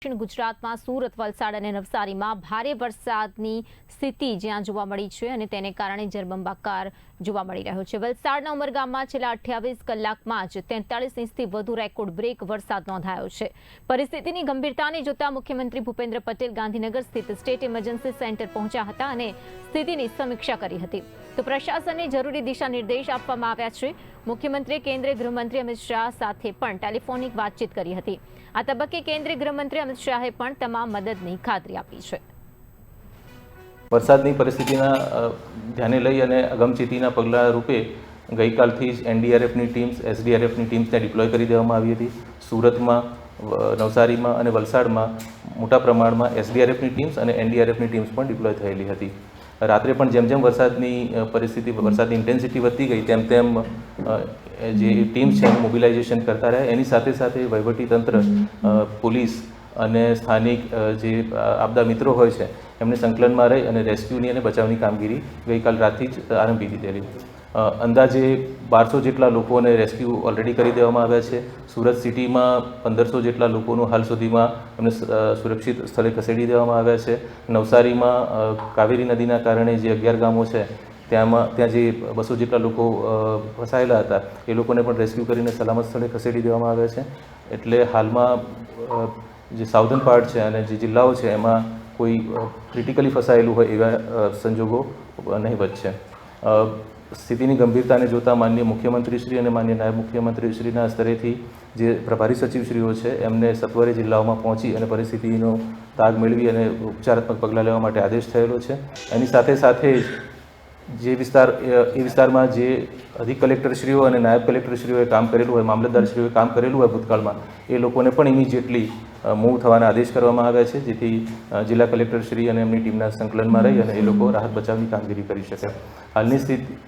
દક્ષિણ ગુજરાતમાં સુરત, વલસાડ અને નવસારીમાં ભારે વરસાદની સ્થિતિ જ્યાં જોવા મળી છે અને તેને કારણે જળબંબાકાર જોવા મળી રહ્યો છે। વલસાડના ઉમરગામમાં છેલ્લા 28 કલાકમાં જ 43 ઇંચથી વધુ રેકોર્ડ બ્રેક વરસાદ નોંધાયો છે। પરિસ્થિતિની ગંભીરતાને જોતા મુખ્યમંત્રી ભૂપેન્દ્ર પટેલ ગાંધીનગર સ્થિત સ્ટેટ ઇમરજન્સી સેન્ટર પહોંચ્યા હતા અને સ્થિતિની સમીક્ષા કરી હતી। તો પ્રશાસનને જરૂરી દિશા નિર્દેશ આપવામાં આવ્યા છે। મુખ્યમંત્રીએ કેન્દ્રીય ગૃહમંત્રી અમિત શાહ સાથે પણ ટેલિફોનિક વાતચીત કરી હતી। આ તબક્કે કેન્દ્રીય ગૃહમંત્રી અમિત શાહે પણ તમામ મદદની ખાતરી આપી છે। વરસાદની પરિસ્થિતિના ધ્યાને લઈ અને અગમચેતીના પગલાં રૂપે ગઈકાલથી જ એનડીઆરએફની ટીમ્સ, એસડીઆરએફની ટીમ્સને ડિપ્લોય કરી દેવામાં આવી હતી। સુરતમાં, નવસારીમાં અને વલસાડમાં મોટા પ્રમાણમાં એસડીઆરએફની ટીમ્સ અને એનડીઆરએફની ટીમ્સ પણ ડિપ્લોય થયેલી હતી। રાત્રે પણ જેમ જેમ વરસાદની ઇન્ટેન્સિટી વધતી ગઈ તેમ તેમ જે ટીમ્સ છે એનું મોબિલાઇઝેશન કરતા રહ્યા। એની સાથે સાથે વહીવટીતંત્ર, પોલીસ અને સ્થાનિક જે આપદા મિત્રો હોય છે એમને સંકલનમાં રહી અને રેસ્ક્યુની અને બચાવની કામગીરી ગઈકાલ રાતથી જ આરંભી દીધેલી। અંદાજે 1200 જેટલા લોકોને રેસ્ક્યુ ઓલરેડી કરી દેવામાં આવ્યા છે। સુરત સિટીમાં 1500 જેટલા લોકોનું હાલ સુધીમાં એમને સુરક્ષિત સ્થળે ખસેડી દેવામાં આવ્યા છે। નવસારીમાં કાવેરી નદીના કારણે જે 11 ગામો છે ત્યાં જે 200 જેટલા લોકો ફસાયેલા હતા એ લોકોને પણ રેસ્ક્યુ કરીને સલામત સ્થળે ખસેડી દેવામાં આવ્યા છે। એટલે હાલમાં જે સાઉધર્ન પાર્ટ છે અને જે જિલ્લાઓ છે એમાં કોઈ ક્રિટિકલી ફસાયેલું હોય એવા સંજોગો નહીવત છે। સ્થિતિની ગંભીરતાને જોતા માનનીય મુખ્યમંત્રીશ્રી અને માનનીય નાયબ મુખ્યમંત્રીશ્રીના સ્તરેથી જે પ્રભારી સચિવશ્રીઓ છે એમને સત્વરે જિલ્લાઓમાં પહોંચી અને પરિસ્થિતિનો તાગ મેળવી અને ઉપચારાત્મક પગલાં લેવા માટે આદેશ થયેલો છે। એની સાથે સાથે જ એ વિસ્તારમાં જે અધિક કલેક્ટરશ્રીઓ અને નાયબ કલેક્ટરશ્રીઓએ કામ કરેલું હોય, મામલતદારશ્રીઓએ કામ કરેલું હોય ભૂતકાળમાં, એ લોકોને પણ ઇમિડિયેટલી મૂવ થવાના આદેશ કરવામાં આવ્યા છે જેથી જિલ્લા કલેક્ટરશ્રી અને એમની ટીમના સંકલનમાં રહી અને એ લોકો રાહત બચાવની કામગીરી કરી શકે। હાલની સ્થિતિ